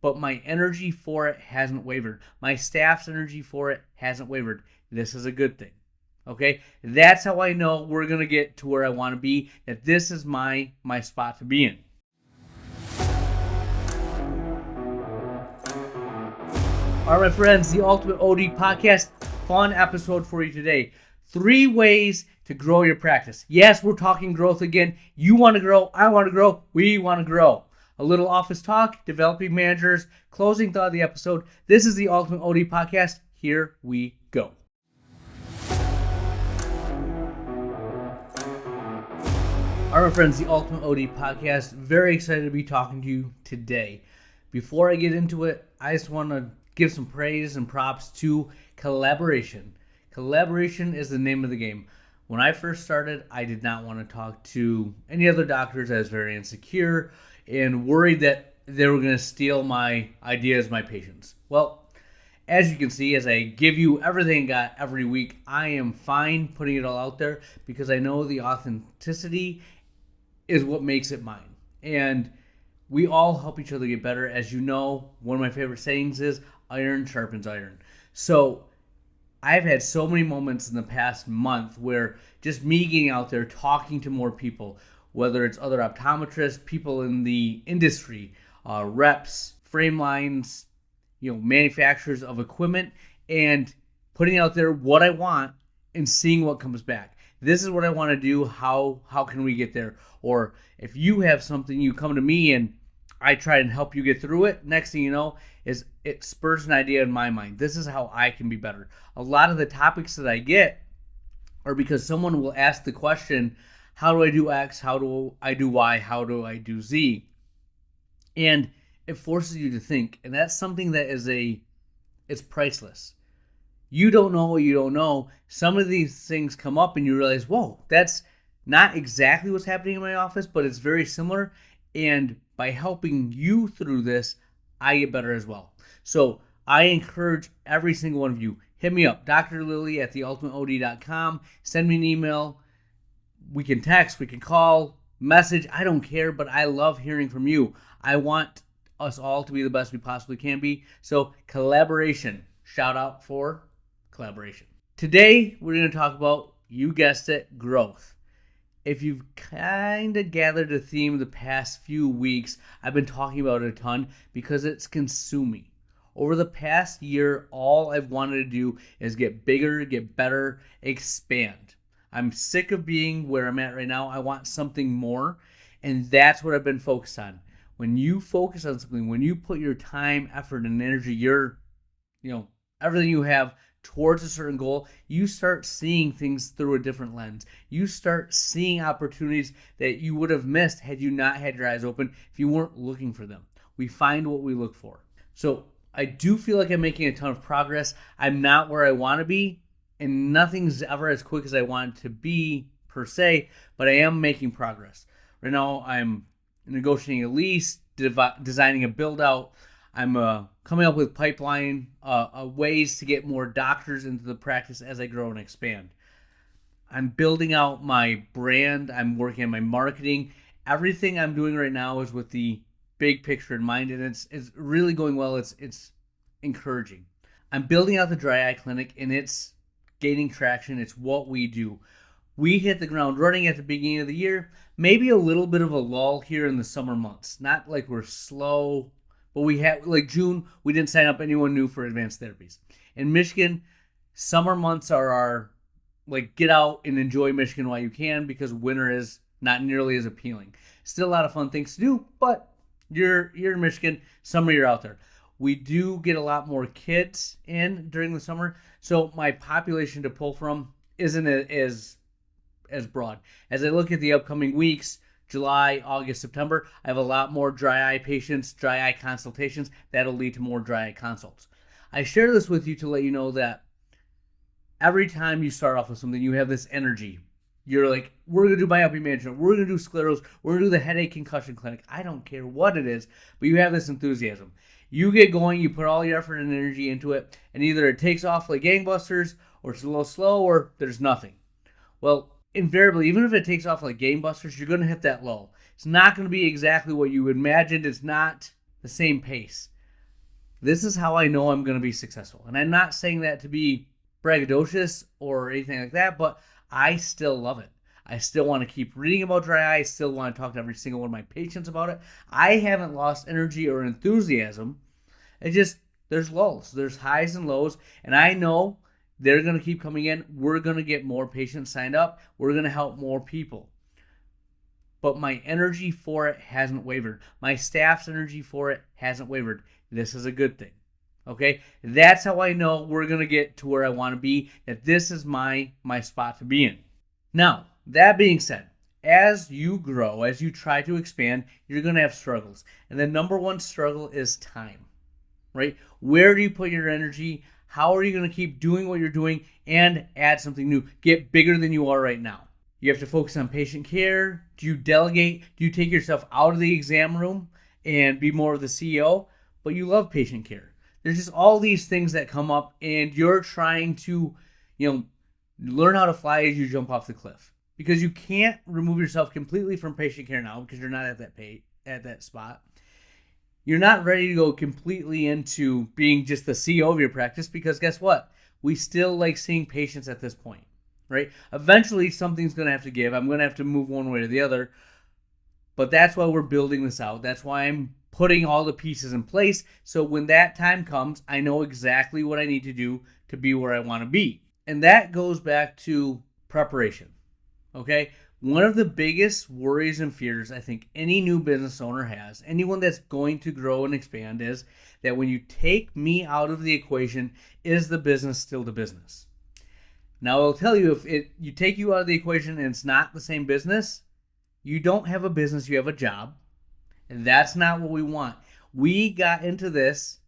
but my energy for it hasn't wavered. My staff's energy for it hasn't wavered. This is a good thing. Okay? That's how I know we're going to get to where I want to be, that this is my spot to be in. All right, my friends, the Ultimate OD Podcast, fun episode for you today. 3 ways to grow your practice. Yes, we're talking growth again. You want to grow, I want to grow, we want to grow. A little office talk, developing managers, closing thought of the episode. This is the Ultimate OD Podcast. Here we go. All right, my friends, the Ultimate OD Podcast. Very excited to be talking to you today. Before I get into it, I just want to give some praise and props to collaboration. Collaboration is the name of the game. When I first started, I did not want to talk to any other doctors. I was very insecure and worried that they were going to steal my ideas, my patients. Well, as you can see, as I give you everything I got every week, I am fine putting it all out there because I know the authenticity is what makes it mine. And we all help each other get better. As you know, one of my favorite sayings is, iron sharpens iron. So I've had so many moments in the past month where just me getting out there, talking to more people, whether it's other optometrists, people in the industry, reps, frame lines, manufacturers of equipment, and putting out there what I want and seeing what comes back. This is what I want to do. How can we get there? Or if you have something, you come to me and I try and help you get through it. Next thing you know is it spurs an idea in my mind. This is how I can be better. A lot of the topics that I get are because someone will ask the question, how do I do X? How do I do Y? How do I do Z? And it forces you to think. And that's something that it's priceless. You don't know what you don't know. Some of these things come up and you realize, whoa, that's not exactly what's happening in my office, but it's very similar. And by helping you through this, I get better as well. So I encourage every single one of you, hit me up, Dr. Lilly at theultimateod.com. Send me an email. We can text, we can call, message. I don't care, but I love hearing from you. I want us all to be the best we possibly can be. So collaboration, shout out for collaboration. Today, we're going to talk about, you guessed it, growth. If you've kind of gathered a theme the past few weeks, I've been talking about it a ton because it's consuming. Over the past year, all I've wanted to do is get bigger, get better, expand. I'm sick of being where I'm at right now. I want something more, and that's what I've been focused on. When you focus on something, when you put your time, effort, and energy, everything you have towards a certain goal, you start seeing things through a different lens. You start seeing opportunities that you would have missed had you not had your eyes open, if you weren't looking for them. We find what we look for. So I do feel like I'm making a ton of progress. I'm not where I want to be, and nothing's ever as quick as I want it to be per se, but I am making progress. Right now, I'm negotiating a lease, designing a build out. I'm coming up with pipeline ways to get more doctors into the practice as I grow and expand. I'm building out my brand. I'm working on my marketing. Everything I'm doing right now is with the big picture in mind, and it's really going well. It's encouraging. I'm building out the dry eye clinic, and it's gaining traction. It's what we do. We hit the ground running at the beginning of the year. Maybe a little bit of a lull here in the summer months. Not like we're slow. But we had, like June, we didn't sign up anyone new for advanced therapies. In Michigan, summer months are our, get out and enjoy Michigan while you can, because winter is not nearly as appealing. Still a lot of fun things to do, but you're in Michigan, summer you're out there. We do get a lot more kids in during the summer, so my population to pull from isn't as broad. As I look at the upcoming weeks, July, August, September, I have a lot more dry eye patients, dry eye consultations. That'll lead to more dry eye consults. I share this with you to let you know that every time you start off with something, you have this energy. You're like, we're going to do myopia management. We're going to do scleros. We're going to do the headache concussion clinic. I don't care what it is, but you have this enthusiasm. You get going, you put all your effort and energy into it, and either it takes off like gangbusters, or it's a little slow, or there's nothing. Well, invariably, even if it takes off like gangbusters, you're going to hit that lull. It's not going to be exactly what you imagined. It's not the same pace. This is how I know I'm going to be successful. And I'm not saying that to be braggadocious or anything like that, but I still love it. I still want to keep reading about dry eye. I still want to talk to every single one of my patients about it. I haven't lost energy or enthusiasm. It just, there's lulls, there's highs and lows. And I know they're going to keep coming in. We're going to get more patients signed up. We're going to help more people. But my energy for it hasn't wavered. My staff's energy for it hasn't wavered. This is a good thing. Okay? That's how I know we're going to get to where I want to be, that this is my spot to be in. Now, that being said, as you grow, as you try to expand, you're going to have struggles. And the number one struggle is time, right? Where do you put your energy? How are you going to keep doing what you're doing and add something new? Get bigger than you are right now. You have to focus on patient care. Do you delegate? Do you take yourself out of the exam room and be more of the CEO? But you love patient care. There's just all these things that come up, and you're trying to, learn how to fly as you jump off the cliff. Because you can't remove yourself completely from patient care now because you're not at that spot. You're not ready to go completely into being just the CEO of your practice, because guess what? We still like seeing patients at this point. Right? Eventually, something's going to have to give. I'm going to have to move one way or the other. But that's why we're building this out. That's why I'm putting all the pieces in place. So when that time comes, I know exactly what I need to do to be where I want to be. And that goes back to preparation. Okay? One of the biggest worries and fears I think any new business owner has, anyone that's going to grow and expand, is that when you take me out of the equation, is the business still the business? Now, I'll tell you, if you take you out of the equation and it's not the same business, you don't have a business, you have a job. And that's not what we want. We got into this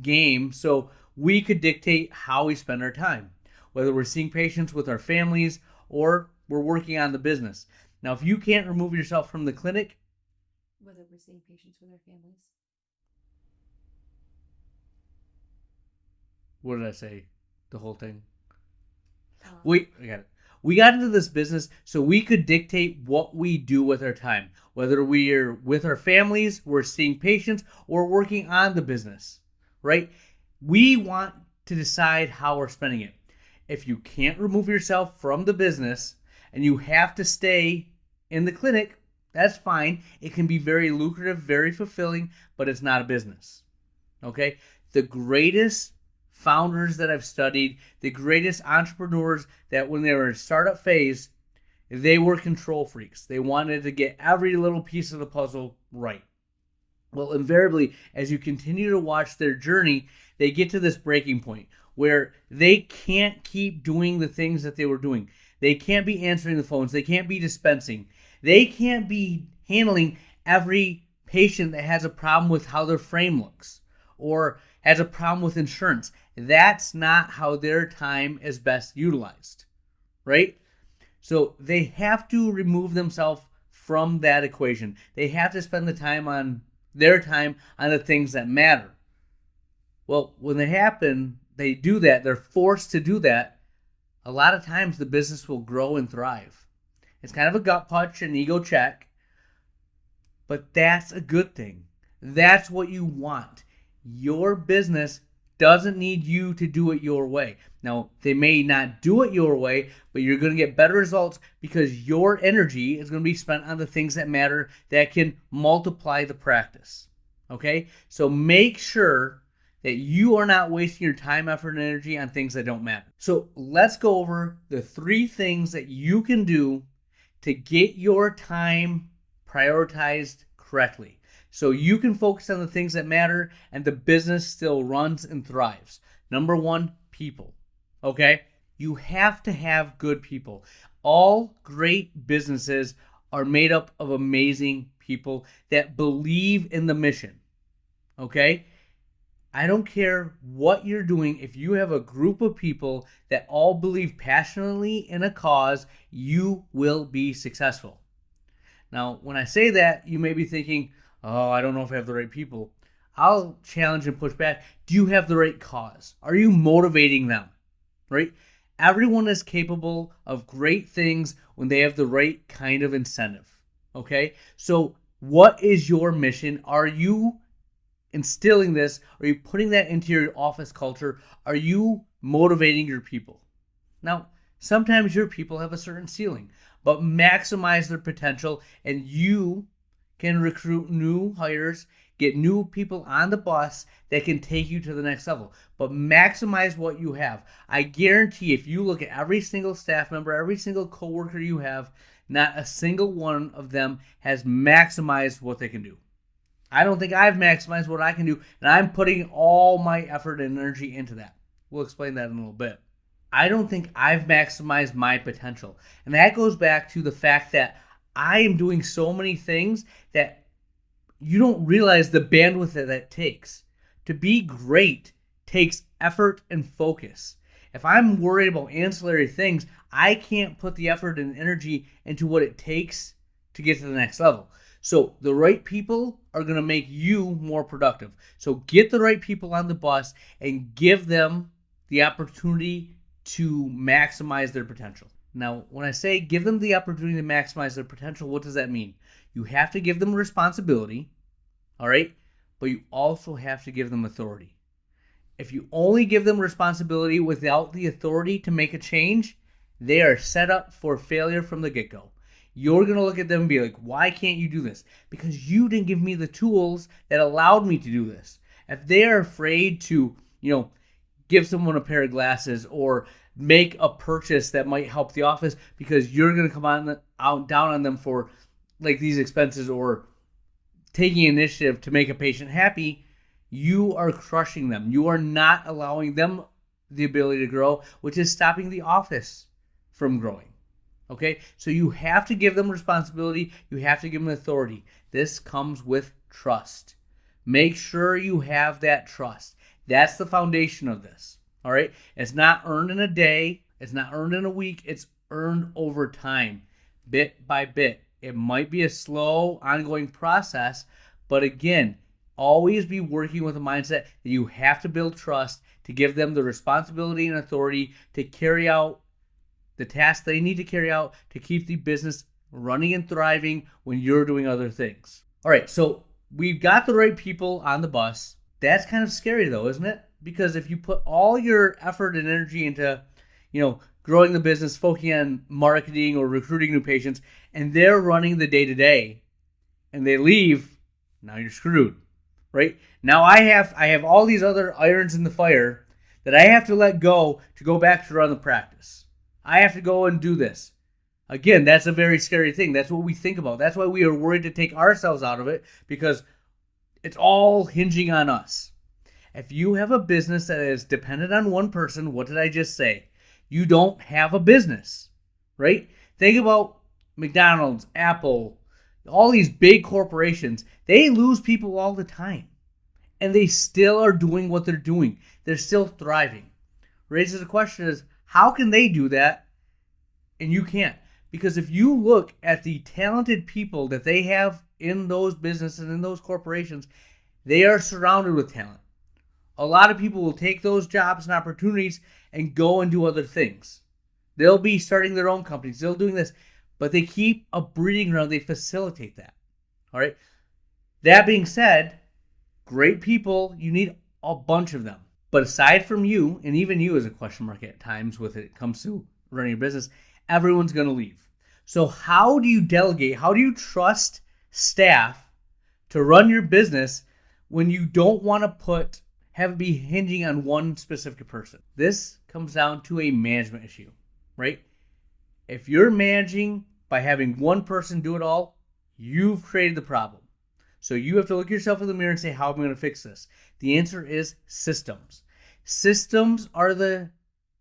game so we could dictate how we spend our time, whether we're seeing patients with our families or we're working on the business. Now, if you can't remove yourself from the clinic, whether we're seeing patients with our families. What did I say? The whole thing? We got it. We got into this business so we could dictate what we do with our time, whether we are with our families, we're seeing patients, or working on the business, right? We want to decide how we're spending it. If you can't remove yourself from the business and you have to stay in the clinic, that's fine. It can be very lucrative, very fulfilling, but it's not a business, okay? The greatest founders that I've studied, the greatest entrepreneurs that when they were in startup phase, they were control freaks. They wanted to get every little piece of the puzzle right. Well, invariably, as you continue to watch their journey, they get to this breaking point where they can't keep doing the things that they were doing. They can't be answering the phones. They can't be dispensing. They can't be handling every patient that has a problem with how their frame looks or has a problem with insurance. That's not how their time is best utilized, right? So they have to remove themselves from that equation. They have to spend their time on the things that matter. Well, when they do that, they're forced to do that. A lot of times the business will grow and thrive. It's kind of a gut punch, an ego check, but that's a good thing. That's what you want. Your business doesn't need you to do it your way. Now, they may not do it your way, but you're going to get better results because your energy is going to be spent on the things that matter, that can multiply the practice. Okay? So make sure that you are not wasting your time, effort, and energy on things that don't matter. So let's go over the 3 things that you can do to get your time prioritized correctly, so you can focus on the things that matter and the business still runs and thrives. Number 1, people. Okay? You have to have good people. All great businesses are made up of amazing people that believe in the mission. Okay? I don't care what you're doing. If you have a group of people that all believe passionately in a cause, you will be successful. Now, when I say that, you may be thinking, oh, I don't know if I have the right people. I'll challenge and push back. Do you have the right cause? Are you motivating them? Right? Everyone is capable of great things when they have the right kind of incentive. Okay? So what is your mission? Are you instilling this? Are you putting that into your office culture? Are you motivating your people? Now, sometimes your people have a certain ceiling, but maximize their potential, and you can recruit new hires, get new people on the bus that can take you to the next level. But maximize what you have. I guarantee if you look at every single staff member, every single coworker you have, not a single one of them has maximized what they can do. I don't think I've maximized what I can do, and I'm putting all my effort and energy into that. We'll explain that in a little bit. I don't think I've maximized my potential. And that goes back to the fact that I am doing so many things that you don't realize the bandwidth that it takes. To be great takes effort and focus. If I'm worried about ancillary things, I can't put the effort and energy into what it takes to get to the next level. So the right people are going to make you more productive. So get the right people on the bus and give them the opportunity to maximize their potential. Now, when I say give them the opportunity to maximize their potential, what does that mean? You have to give them responsibility, all right? But you also have to give them authority. If you only give them responsibility without the authority to make a change, they are set up for failure from the get-go. You're going to look at them and be like, why can't you do this? Because you didn't give me the tools that allowed me to do this. If they are afraid to, give someone a pair of glasses or make a purchase that might help the office because you're going to come down on them for like these expenses or taking initiative to make a patient happy, you are crushing them. You are not allowing them the ability to grow, which is stopping the office from growing. Okay? So you have to give them responsibility. You have to give them authority. This comes with trust. Make sure you have that trust. That's the foundation of this. All right? It's not earned in a day. It's not earned in a week. It's earned over time, bit by bit. It might be a slow, ongoing process, but again, always be working with a mindset that you have to build trust to give them the responsibility and authority to carry out the tasks they need to carry out to keep the business running and thriving when you're doing other things. All right, so we've got the right people on the bus. That's kind of scary though, isn't it? Because if you put all your effort and energy into, growing the business, focusing on marketing or recruiting new patients, and they're running the day-to-day, and they leave, now you're screwed, right? Now I have all these other irons in the fire that I have to let go to go back to run the practice. I have to go and do this. Again, that's a very scary thing. That's what we think about. That's why we are worried to take ourselves out of it, because it's all hinging on us. If you have a business that is dependent on one person, what did I just say? You don't have a business, right? Think about McDonald's, Apple, all these big corporations. They lose people all the time, and they still are doing what they're doing. They're still thriving. Raises the question is, how can they do that and you can't? Because if you look at the talented people that they have in those businesses and in those corporations, they are surrounded with talent. A lot of people will take those jobs and opportunities and go and do other things. They'll be starting their own companies. They'll doing this, but they keep a breeding ground. They facilitate that. All right. That being said, great people, you need a bunch of them. But aside from you, and even you as a question mark at times when it comes to running your business, everyone's going to leave. So how do you delegate? How do you trust staff to run your business when you don't want to have it be hinging on one specific person? This comes down to a management issue, right? If you're managing by having one person do it all, you've created the problem. So you have to look yourself in the mirror and say, how am I going to fix this? The answer is systems. Systems are the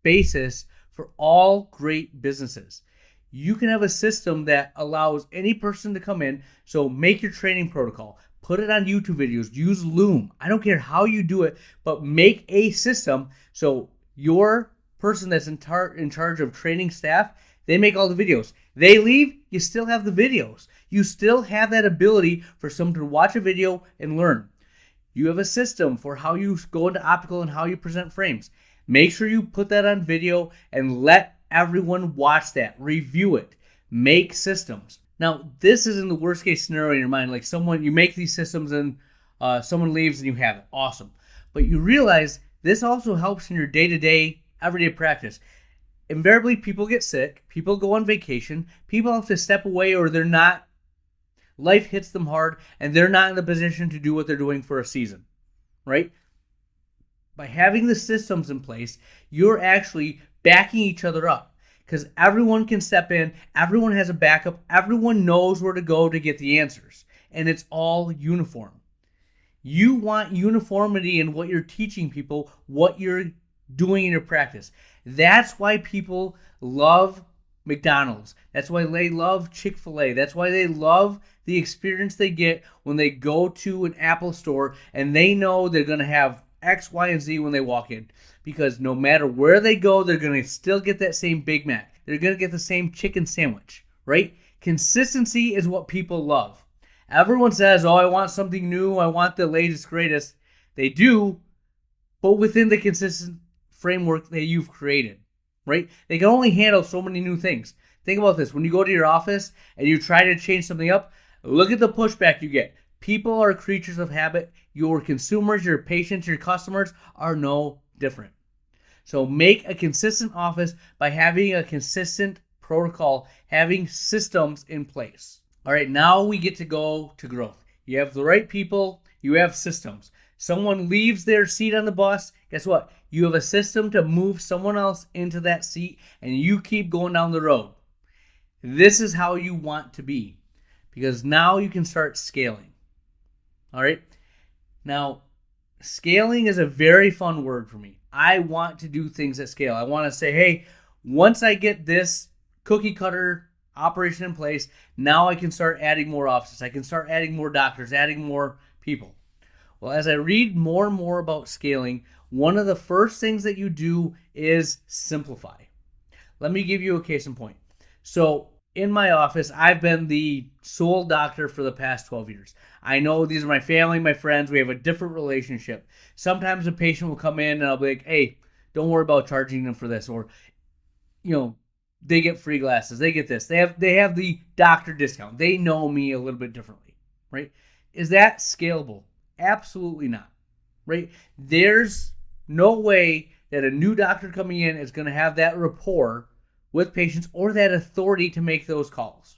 basis for all great businesses. You can have a system that allows any person to come in. So make your training protocol. Put it on YouTube videos. Use Loom. I don't care how you do it, but make a system so your person that's in charge of training staff, they make all the videos. They leave, you still have the videos. You still have that ability for someone to watch a video and learn. You have a system for how you go into optical and how you present frames. Make sure you put that on video and let everyone watch that. Review it. Make systems. Now, this is in the worst case scenario in your mind. Like you make these systems and Someone leaves and you have it. Awesome. But you realize this also helps in your day-to-day, everyday practice. Invariably, people get sick. People go on vacation. People have to step away or they're not. Life hits them hard and they're not in the position to do what they're doing for a season, right? By having the systems in place, you're actually backing each other up because everyone can step in. Everyone has a backup. Everyone knows where to go to get the answers, and it's all uniform. You want uniformity in what you're teaching people, what you're doing in your practice. That's why people love McDonald's. That's why they love Chick-fil-A. That's why they love the experience they get when they go to an Apple store and they know they're going to have X, Y, and Z when they walk in. Because no matter where they go, they're going to still get that same Big Mac. They're going to get the same chicken sandwich, right? Consistency is what people love. Everyone says, oh, I want something new. I want the latest, greatest. They do, but within the consistent framework that you've created, right? They can only handle so many new things. Think about this. When you go to your office and you try to change something up, look at the pushback you get. People are creatures of habit. Your consumers, your patients, your customers are no different. So make a consistent office by having a consistent protocol, having systems in place. All right, now we get to go to growth. You have the right people, you have systems. Someone leaves their seat on the bus, guess what? You have a system to move someone else into that seat and you keep going down the road. This is how you want to be because now you can start scaling. All right? Now, scaling is a very fun word for me. I want to do things at scale. I want to say, hey, once I get this cookie cutter operation in place, now I can start adding more offices. I can start adding more doctors, adding more people. Well, as I read more and more about scaling, one of the first things that you do is simplify. Let me give you a case in point. So in my office, I've been the sole doctor for the past 12 years. I know these are my family, my friends. We have a different relationship. Sometimes a patient will come in and I'll be like, hey, don't worry about charging them for this. Or, they get free glasses. They get this. They have the doctor discount. They know me a little bit differently, right? Is that scalable? Absolutely not, right? There's no way that a new doctor coming in is going to have that rapport with patients or that authority to make those calls.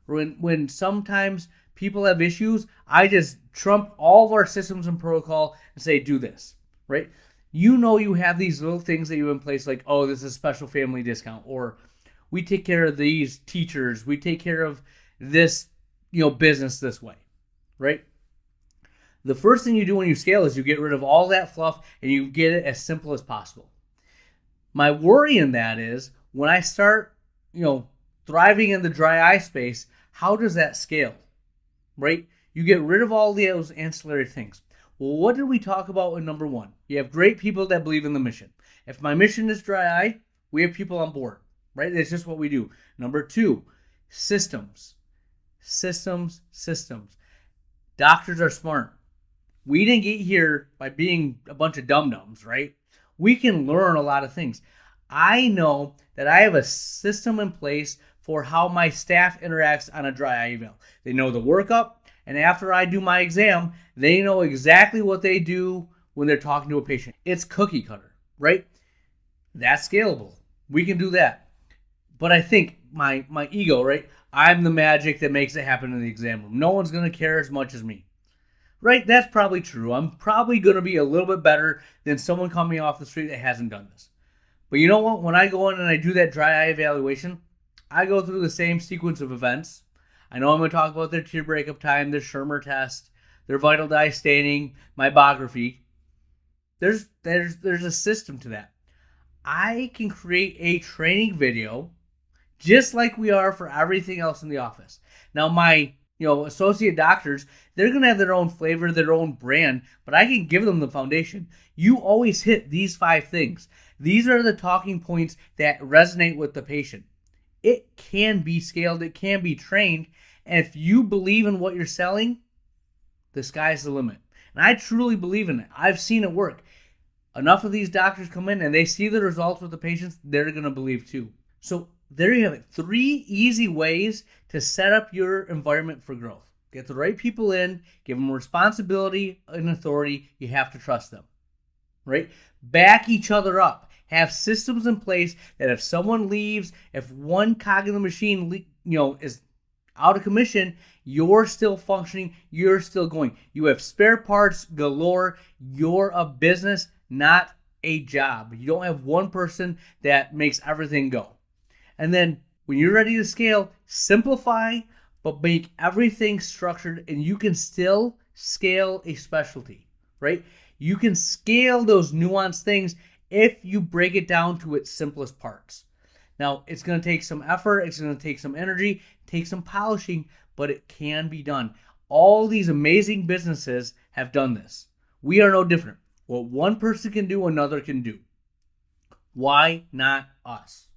When sometimes people have issues, I just trump all of our systems and protocol and say, do this, right? You have these little things that you have in place like, oh, this is a special family discount, or we take care of these teachers. We take care of this, business this way, right? The first thing you do when you scale is you get rid of all that fluff and you get it as simple as possible. My worry in that is when I start, thriving in the dry eye space, how does that scale, right? You get rid of all those ancillary things. Well, what did we talk about in number one? You have great people that believe in the mission. If my mission is dry eye, we have people on board, right? That's just what we do. Number two, systems. Systems. Doctors are smart. We didn't get here by being a bunch of dum-dums, right? We can learn a lot of things. I know that I have a system in place for how my staff interacts on a dry eye eval. They know the workup, and after I do my exam, they know exactly what they do when they're talking to a patient. It's cookie cutter, right? That's scalable. We can do that. But I think my ego, right? I'm the magic that makes it happen in the exam room. No one's going to care as much as me. Right? That's probably true. I'm probably going to be a little bit better than someone coming off the street that hasn't done this. But you know what? When I go in and I do that dry eye evaluation, I go through the same sequence of events. I know I'm going to talk about their tear breakup time, their Schirmer test, their vital dye staining, mybography. There's a system to that. I can create a training video just like we are for everything else in the office. Now, my associate doctors, they're going to have their own flavor, their own brand, but I can give them the foundation. You always hit these 5 things. These are the talking points that resonate with the patient. It can be scaled, it can be trained, and if you believe in what you're selling, the sky's the limit. And I truly believe in it. I've seen it work. Enough of these doctors come in and they see the results with the patients, they're going to believe too. So there you have it. 3 easy ways to set up your environment for growth. Get the right people in, give them responsibility and authority. You have to trust them, right? Back each other up. Have systems in place that if someone leaves, if one cog in the machine, is out of commission, you're still functioning, you're still going. You have spare parts galore. You're a business, not a job. You don't have one person that makes everything go. And then when you're ready to scale, simplify, but make everything structured, and you can still scale a specialty, right? You can scale those nuanced things if you break it down to its simplest parts. Now, it's going to take some effort, it's going to take some energy, take some polishing, but it can be done. All these amazing businesses have done this. We are no different. What one person can do, another can do. Why not us?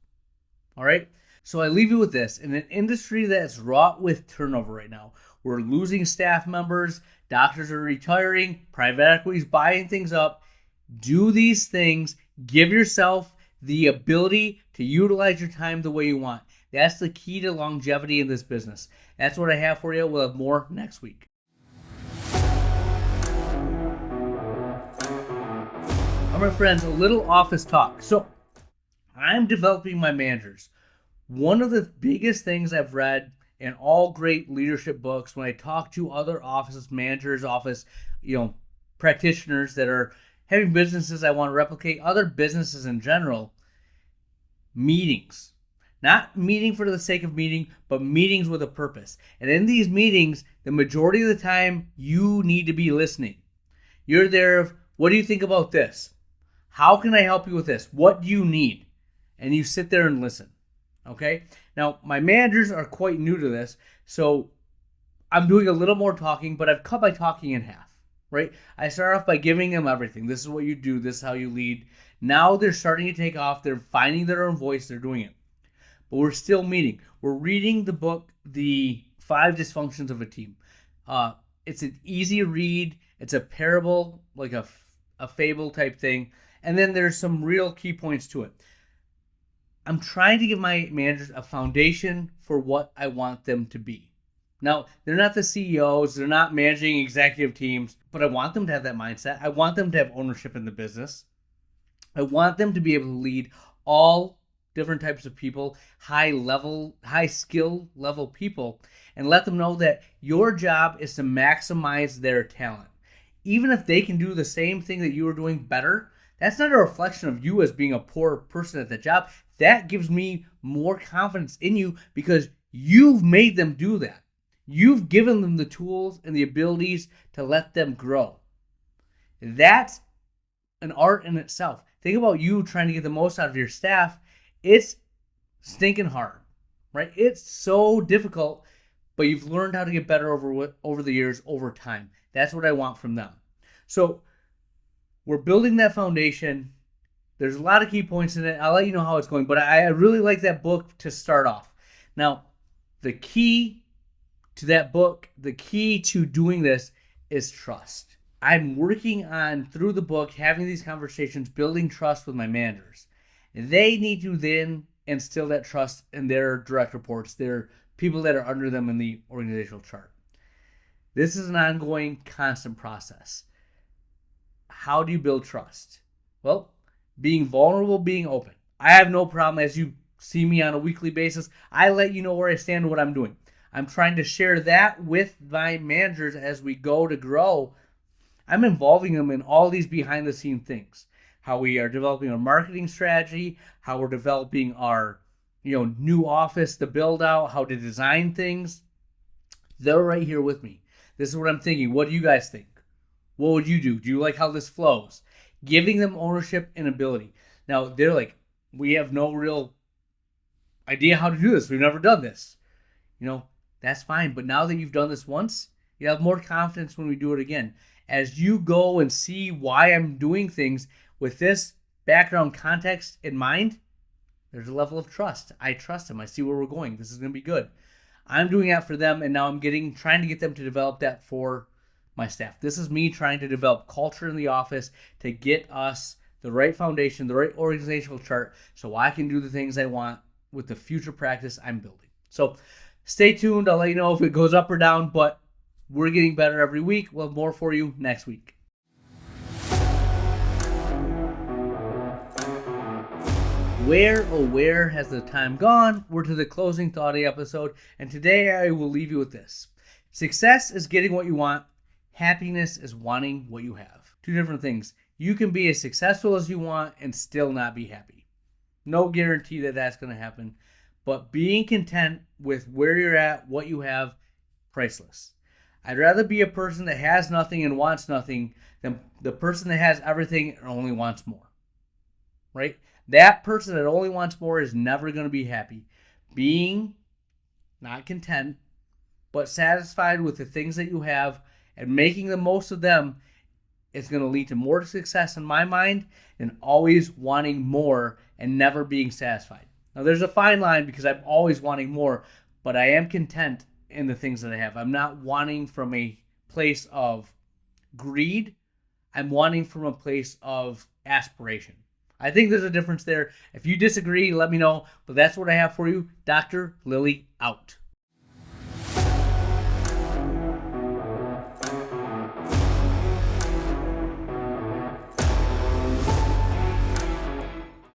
All right? So I leave you with this. In an industry that's wrought with turnover right now, we're losing staff members, doctors are retiring, private equity is buying things up. Do these things. Give yourself the ability to utilize your time the way you want. That's the key to longevity in this business. That's what I have for you. We'll have more next week. All right, friends, a little office talk. So I'm developing my managers. One of the biggest things I've read in all great leadership books, when I talk to other offices, managers, practitioners that are having businesses I want to replicate, other businesses in general, meetings. Not meeting for the sake of meeting, but meetings with a purpose. And in these meetings, the majority of the time, you need to be listening. You're there of, what do you think about this? How can I help you with this? What do you need? And you sit there and listen. Okay? Now, my managers are quite new to this, so I'm doing a little more talking, but I've cut my talking in half, right? I start off by giving them everything. This is what you do. This is how you lead. Now they're starting to take off. They're finding their own voice. They're doing it. But we're still meeting. We're reading the book, The 5 Dysfunctions of a Team. It's an easy read. It's a parable, like a fable type thing. And then there's some real key points to it. I'm trying to give my managers a foundation for what I want them to be. Now, they're not the CEOs. They're not managing executive teams. But I want them to have that mindset. I want them to have ownership in the business. I want them to be able to lead all different types of people, high skill level people, and let them know that your job is to maximize their talent. Even if they can do the same thing that you are doing better, that's not a reflection of you as being a poor person at the job. That gives me more confidence in you because you've made them do that. You've given them the tools and the abilities to let them grow. That's an art in itself. Think about you trying to get the most out of your staff. It's stinking hard, right? It's so difficult, but you've learned how to get better over the years, over time. That's what I want from them. So we're building that foundation. There's a lot of key points in it. I'll let you know how it's going, but I really like that book to start off. Now, the key to that book, the key to doing this is trust. I'm working on, through the book, having these conversations, building trust with my managers. They need to then instill that trust in their direct reports, their people that are under them in the organizational chart. This is an ongoing, constant process. How do you build trust? Well, being vulnerable, being open. I have no problem, as you see me on a weekly basis, I let you know where I stand and what I'm doing. I'm trying to share that with my managers as we go to grow. I'm involving them in all these behind the scenes things. How we are developing a marketing strategy, how we're developing our new office to build out, how to design things. They're right here with me. This is what I'm thinking. What do you guys think? What would you do? Do you like how this flows? Giving them ownership and ability. Now, they're like, we have no real idea how to do this. We've never done this. That's fine. But now that you've done this once, you have more confidence when we do it again. As you go and see why I'm doing things with this background context in mind, there's a level of trust. I trust them. I see where we're going. This is going to be good. I'm doing that for them, and now I'm trying to get them to develop that for my staff. This is me trying to develop culture in the office to get us the right foundation, the right organizational chart, so I can do the things I want with the future practice I'm building. So stay tuned. I'll let you know if it goes up or down, but We're getting better every week. We'll have more for you next week. Where, oh where has the time gone? We're to the closing thought of the episode, and today I will leave you with this. Success is getting what you want. Happiness is wanting what you have. Two different things. You can be as successful as you want and still not be happy. No guarantee that that's going to happen, but being content with where you're at, what you have, priceless. I'd rather be a person that has nothing and wants nothing than the person that has everything and only wants more. Right? That person that only wants more is never going to be happy. Being not content, but satisfied with the things that you have and making the most of them is going to lead to more success in my mind than always wanting more and never being satisfied. Now, there's a fine line because I'm always wanting more, but I am content in the things that I have. I'm not wanting from a place of greed. I'm wanting from a place of aspiration. I think there's a difference there. If you disagree, let me know. But that's what I have for you. Dr. Lily out.